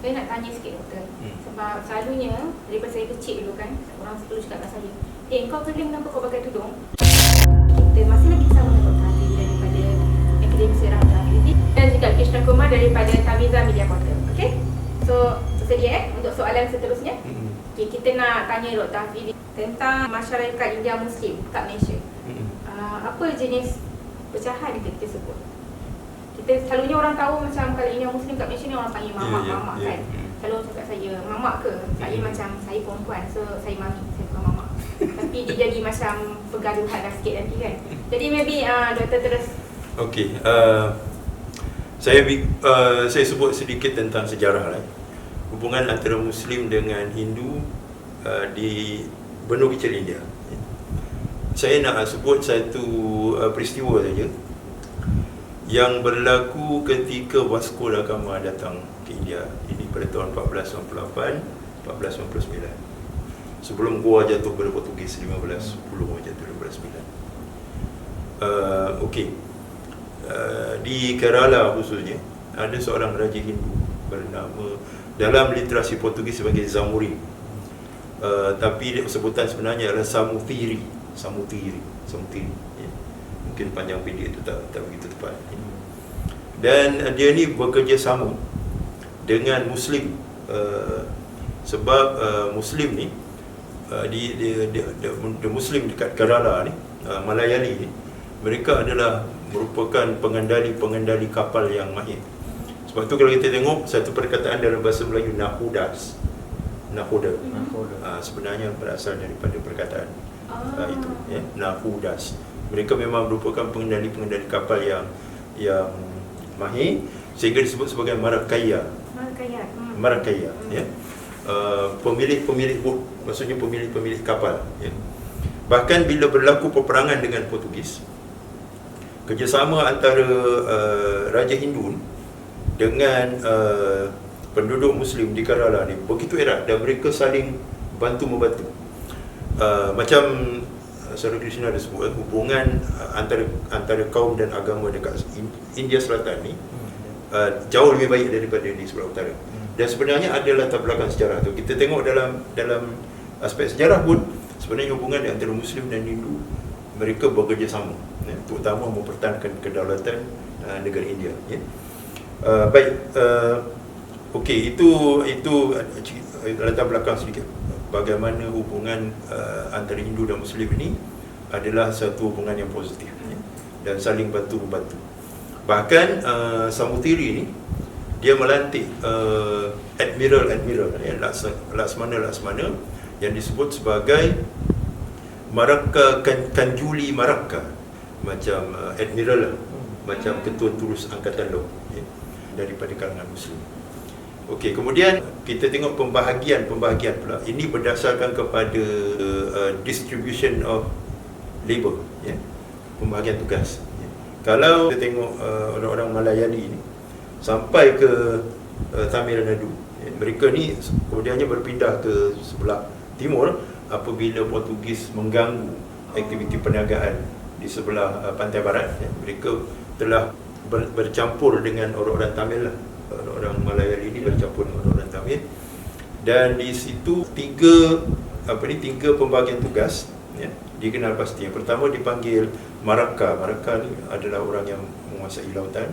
Saya nak tanya sikit doktor. Sebab selalunya daripada saya kecil dulu kan, orang selalu cakap kat saya, kau kerja kenapa kau pakai tudung? Kita masih lagi sama dengan Dr. Hafiz daripada Akademi Serang Dr. Hafiz, dan juga Krishna Kumar daripada Tamiza Media Portal. Okay? So, bersedia untuk soalan seterusnya? Okay, kita nak tanya Dr. Hafiz tentang masyarakat India Muslim kat Malaysia. Apa jenis pecahan kita sebut? Kita selalunya orang tahu macam kalau India Muslim kat Malaysia ni orang panggil mamak kan. Selalu orang cakap saya, mamak ke? Saya macam, saya perempuan, so saya mami, saya bukan mamak. Tapi dia jadi macam pergaduhan dah sikit nanti kan. Jadi maybe doktor terus. Okey, saya sebut sedikit tentang sejarah lah. Hubungan antara Muslim dengan Hindu di benua kecil India. Saya nak sebut satu peristiwa saja yang berlaku ketika Vasco da Gama datang ke India. Ini pada tahun 1498, 1499. Sebelum Goa jatuh pada Portugis 1510 jatuh 1509. Okey. Di Kerala khususnya ada seorang raja Hindu bernama, dalam literasi Portugis sebagai Zamuri. Tapi sebutan sebenarnya adalah Samutiri. Ya. Mungkin panjang pendek itu tak begitu tepat. Dan dia ni bekerjasama dengan Muslim, sebab Muslim ni the Muslim dekat Kerala ni, Malayali ni, mereka adalah merupakan pengendali kapal yang mahir. Sebab tu kalau kita tengok satu perkataan dalam bahasa Melayu, nahoda, sebenarnya berasal daripada perkataan itu, ya, nahodas. Mereka memang merupakan pengendali kapal yang mahir, sehingga disebut sebagai Marakaya, ya. Pemilik bot, maksudnya pemilik kapal, ya. Bahkan bila berlaku peperangan dengan Portugis, kerjasama antara Raja Hindu dengan penduduk Muslim di Kerala ni begitu erat, dan mereka saling bantu-membantu. Macam Saudara Krishna ada sebut, hubungan antara kaum dan agama dekat India Selatan ni jauh lebih baik daripada di sebelah utara. Dan sebenarnya ada latar belakang sejarah tu. Kita tengok dalam aspek sejarah pun, sebenarnya hubungan antara Muslim dan Hindu, mereka bekerjasama, ya, terutama mempertahankan kedaulatan negara India, ya. Okey, itu latar belakang sedikit bagaimana hubungan antara Hindu dan Muslim ini adalah satu hubungan yang positif, ya, dan saling bantu-membantu. Bahkan Samutiri ni dia melantik admiral, ya, Laksmana yang disebut sebagai Maraka Kanjuli Maraka, macam admiral lah, macam ketua terus angkatan laut, ya, daripada kalangan Muslim. Okey, kemudian kita tengok pembahagian pula. Ini berdasarkan kepada distribution of labor, ya, pembahagian tugas, ya. Kalau kita tengok orang-orang Malayali ini sampai ke Tamil Nadu, ya, mereka ni kemudiannya berpindah ke sebelah timur apabila Portugis mengganggu aktiviti perniagaan di sebelah pantai barat, ya. Mereka telah bercampur dengan orang-orang Tamil lah. Orang Malayali ini bercampur dengan orang Tamil, dan di situ tiga pembahagian tugas, ya, dikenal pasti. Yang pertama dipanggil Maraka ni adalah orang yang menguasai lautan.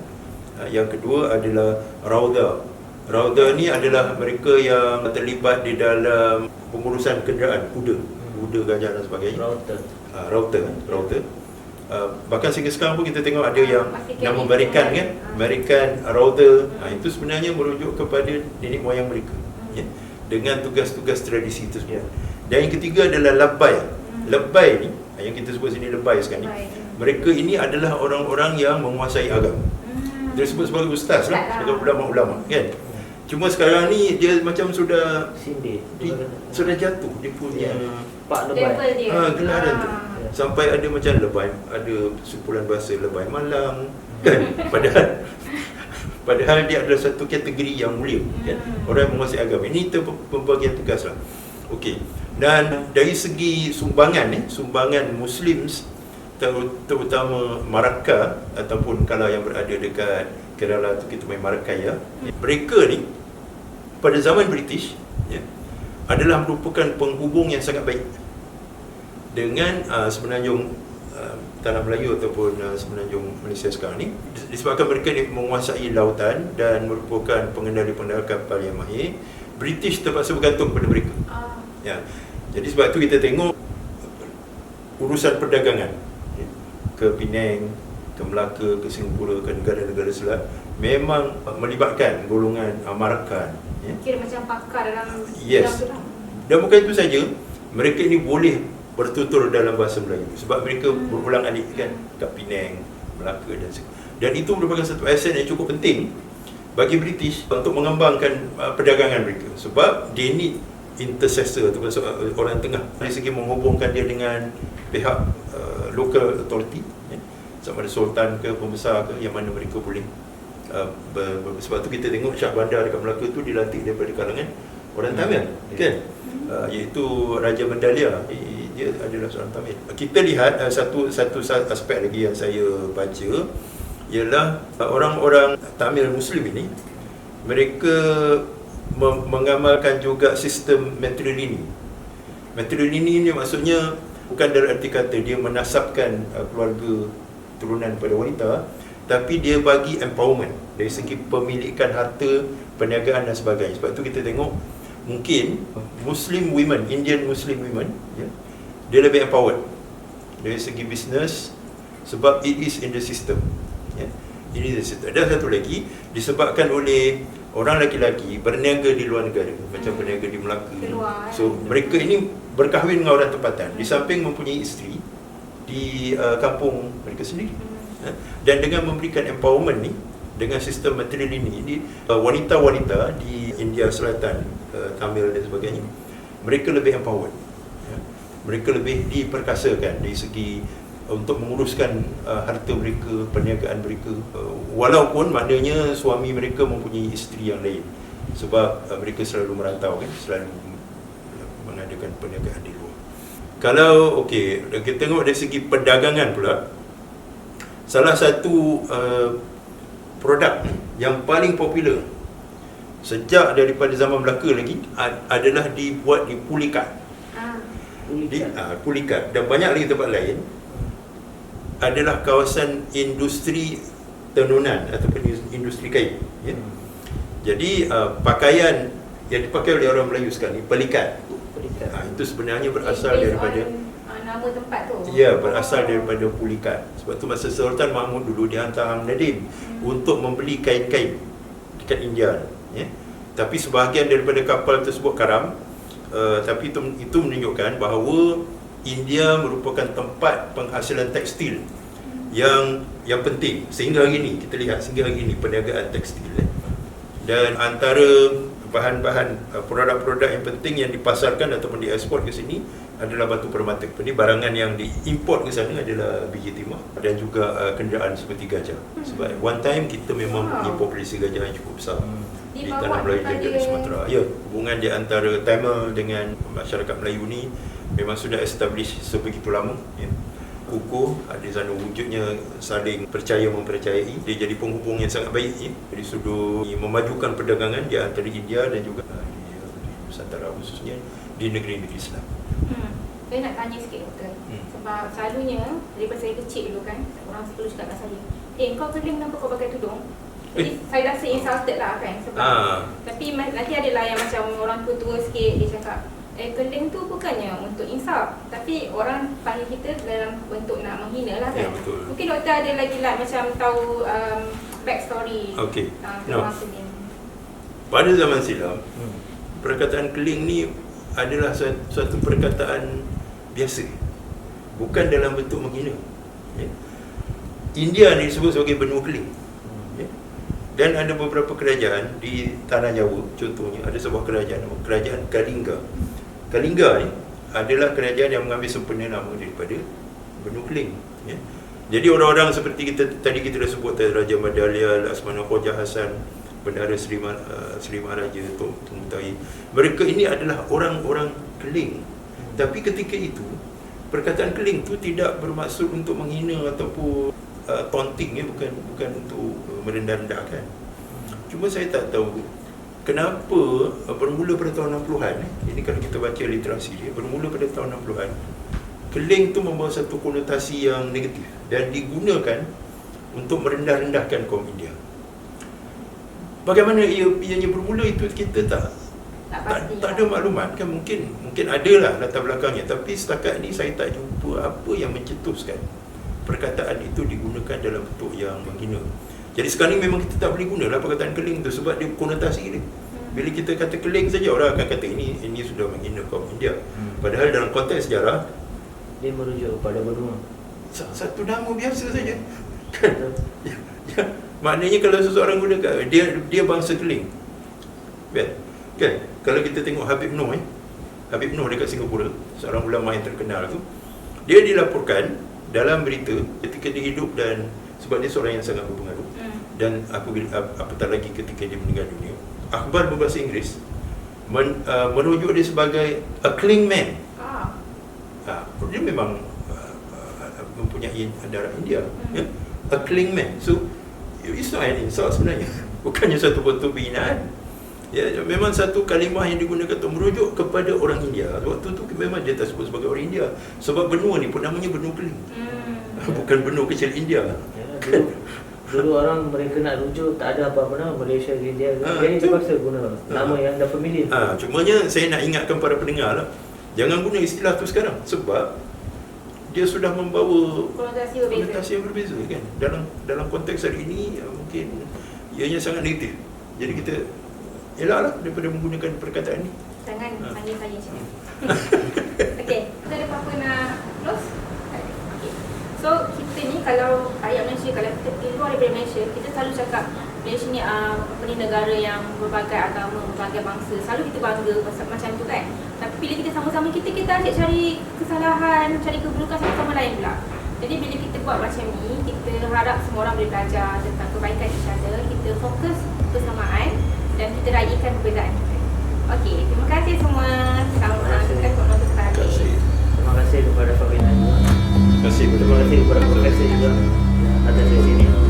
Yang kedua adalah Rauda ni adalah mereka yang terlibat di dalam pengurusan kenderaan, kuda, gajah dan sebagainya. Rauta. Bahkan sehingga sekarang pun kita tengok ada yang nama American, kan, American Rauta. Itu sebenarnya merujuk kepada nenek moyang mereka, ya, dengan tugas-tugas tradisi itu semua. Dan yang ketiga adalah Labai ni, yang kita sebut sini Labai sekarang ni, mereka ini adalah orang-orang yang menguasai agama. Dia disebut sebagai ustaz lah, sebagai ulama-ulama, kan. Cuma sekarang ni dia macam sudah jatuh dia punya gelaran tu. Sampai ada macam Lebai, ada sekumpulan bahasa Lebai Malang, kan. Padahal dia adalah satu kategori yang mulia, kan, orang yang menguasai agama. Ini pembagian tugas lah. Okey. Dan dari segi sumbangan Muslims, terutama Maraka ataupun kalau yang berada dekat Kerala tu kita main Marakaya, mereka ni pada zaman British, ya, adalah merupakan penghubung yang sangat baik dengan semenanjung tanah Melayu ataupun semenanjung Malaysia sekarang ni, disebabkan mereka menguasai lautan dan merupakan pengendali kapal yang mahir. British terpaksa bergantung pada mereka. Ya. Jadi sebab tu kita tengok urusan perdagangan, ya, ke Penang, ke Melaka, ke Singapura, ke negara-negara Selat memang melibatkan golongan Marakan, ya. Kira macam pakar dalam Yes. bidang tu lah. Dan bukan itu saja, mereka ini boleh bertutur dalam bahasa Melayu sebab mereka berulang-alik kan kat Penang, Melaka dan itu merupakan satu aset yang cukup penting bagi British untuk mengembangkan perdagangan mereka, sebab they need intercessor ataupun orang tengah dari segi menghubungkan dia dengan pihak local authority, ya, sama ada sultan ke pembesar ke, yang mana mereka boleh sebab tu kita tengok Shah Bandar dekat Melaka tu dilantik daripada kalangan orang Tamil, kan, iaitu Raja Mendalia. Dia adalah seorang Tamil. Kita lihat satu aspek lagi yang saya baca ialah orang-orang Tamil Muslim ini, mereka mengamalkan juga sistem matrilineal. Matrilineal ni maksudnya bukan dalam arti kata dia menasabkan keluarga turunan pada wanita, tapi dia bagi empowerment dari segi pemilikan harta, perniagaan dan sebagainya. Sebab tu kita tengok mungkin Muslim women, Indian Muslim women, ya, dia lebih empowered dari segi bisnes sebab it is in the system, ya. Ini the system. Dan satu lagi disebabkan oleh orang lelaki berniaga di luar negara, macam berniaga di Melaka. So mereka ini berkahwin dengan orang tempatan, di samping mempunyai isteri di kampung mereka sendiri, ya. Dan dengan memberikan empowerment ni dengan sistem matrilineal ini, wanita-wanita di India Selatan, Tamil dan sebagainya, mereka lebih empowered, ya. Mereka lebih diperkasakan dari segi untuk menguruskan harta mereka, perniagaan mereka, walaupun maknanya suami mereka mempunyai isteri yang lain, sebab mereka selalu merantau, kan, selalu mengadakan perniagaan di luar. Kalau kita tengok dari segi perdagangan pula, salah satu produk yang paling popular sejak daripada zaman Melaka lagi adalah dibuat di Pulikat. Pulikat dan banyak lagi tempat lain adalah kawasan industri tenunan ataupun industri kain, ya. Jadi pakaian yang dipakai oleh orang Melayu sekarang ni pelikat. Itu sebenarnya berasal daripada nama tempat tu. Ya, berasal daripada Pulikat. Sebab tu masa Sultan Mahmud dulu dihantar Hang Nadim untuk membeli kain-kain dekat India, ya. Tapi sebahagian daripada kapal tersebut karam. Tapi itu menunjukkan bahawa India merupakan tempat penghasilan tekstil yang penting sehingga hari ini. Kita lihat sehingga hari ini perniagaan tekstil, dan antara bahan-bahan produk-produk yang penting yang dipasarkan ataupun diekspor ke sini adalah batu permata. Jadi barangan yang diimport ke sana adalah biji timah dan juga kenderaan seperti gajah. Sebab one time kita memang mempunyai populasi gajah yang cukup besar di tanah Melayu dan di Sumatera. Ya, hubungan di antara Tamil dengan masyarakat Melayu ni memang sudah establish sebegitu lama, ya. Kukuh, ada sana wujudnya saling percaya mempercayai. Dia jadi penghubung yang sangat baik, ya, dari sudut memajukan perdagangan di antara India dan juga di Nusantara, khususnya di negeri-negeri Islam. Saya nak tanya sikit, Doktor. Sebab selalunya daripada saya kecil dulu kan, orang selalu cakap dengan saya, kau keling kenapa kau pakai tudung? Jadi saya rasa insulted lah kan, sebab tapi nanti adalah yang macam orang tua-tua sikit, dia cakap keling tu bukannya untuk insaf, tapi orang panggil kita dalam bentuk nak menghina lah kan. Ya, betul. Mungkin Doktor ada lagi lah macam tahu backstory pada zaman silam, perkataan keling ni adalah suatu perkataan biasa, bukan dalam bentuk menghina, ya. India ni disebut sebagai benua keling, ya. Dan ada beberapa kerajaan di tanah Jawa, contohnya ada sebuah kerajaan Kalinga. Kalinga ni adalah kerajaan yang mengambil sempena nama daripada benua keling, ya. Jadi orang-orang seperti tadi kita dah sebut, Raja Mendalia, Laksamana Khoja Hasan, Bendahara Sri Maharaja Tun Mutahi, mereka ini adalah orang-orang keling. Tapi ketika itu perkataan keling tu tidak bermaksud untuk menghina ataupun taunting, ya, bukan untuk merendah-rendahkan. Cuma saya tak tahu kenapa bermula pada tahun 60-an, ini kalau kita baca literasi dia, bermula pada tahun 60-an, keling tu membawa satu konotasi yang negatif dan digunakan untuk merendah-rendahkan kaum India. Bagaimana ianya bermula itu kita tak ada maklumat kan, mungkin ada lah latar belakangnya, tapi setakat ni saya tak jumpa apa yang mencetuskan perkataan itu digunakan dalam bentuk yang menghina. Jadi sekarang ni memang kita tak boleh gunalah perkataan keling tu sebab dia konotasi dia. Bila kita kata keling saja, orang akan kata ini sudah menghina kaum India. Padahal dalam konteks sejarah dia merujuk kepada benua. Satu nama biasa saja. Kan? Ya. Maknanya kalau seseorang gunakan dia bangsa keling. Kan? Kalau kita tengok Habib Noh Habib Noh dekat Singapura, seorang ulama yang terkenal tu, dia dilaporkan dalam berita ketika dia hidup dan sebab dia seorang yang sangat berpengaruh. Dan apatah lagi ketika dia meninggal dunia, akhbar berbahasa Inggeris merujuk dia sebagai a cling man. Dia memang mempunyai darah India, ya? A cling man. So it's not an insult sebenarnya. Bukannya satu bentuk penghinaan. Ya, memang satu kalimah yang digunakan untuk merujuk kepada orang India. Waktu tu memang dia tak sebut sebagai orang India. Sebab benua ni pun namanya benua keling. Bukan benua kecil India. Ya, dulu orang mereka nak rujuk tak ada apa-apa nama Malaysia, India. Jadi terpaksa guna nama yang dah familiar. Cumanya saya nak ingatkan para pendengar lah, jangan guna istilah tu sekarang sebab dia sudah membawa konotasi yang berbeza kan. Dalam konteks hari ini mungkin ianya sangat negatif. Jadi kita elaklah daripada menggunakan perkataan ni. Jangan panggil saya macam ni. Okey, kita ada apa-apa nak close? Okay. So kita ni kalau rakyat Malaysia, kalau kita keluar daripada Malaysia, kita selalu cakap Malaysia ni negara yang berbagai agama, berbagai bangsa. Selalu kita bangga pasal macam tu kan. Tapi bila kita sama-sama kita asyik cari kesalahan, cari keburukan sama-sama lain pula. Jadi bila kita buat macam ni, kita harap semua orang boleh belajar tentang kebaikan each other. Kita fokus persamaan dan kita raikan perbezaan kita. Okey, terima kasih semua. Kita menonton sekali. Terima kasih kepada Fabina juga. Terima kasih kepada Profesor juga atas sesi ini.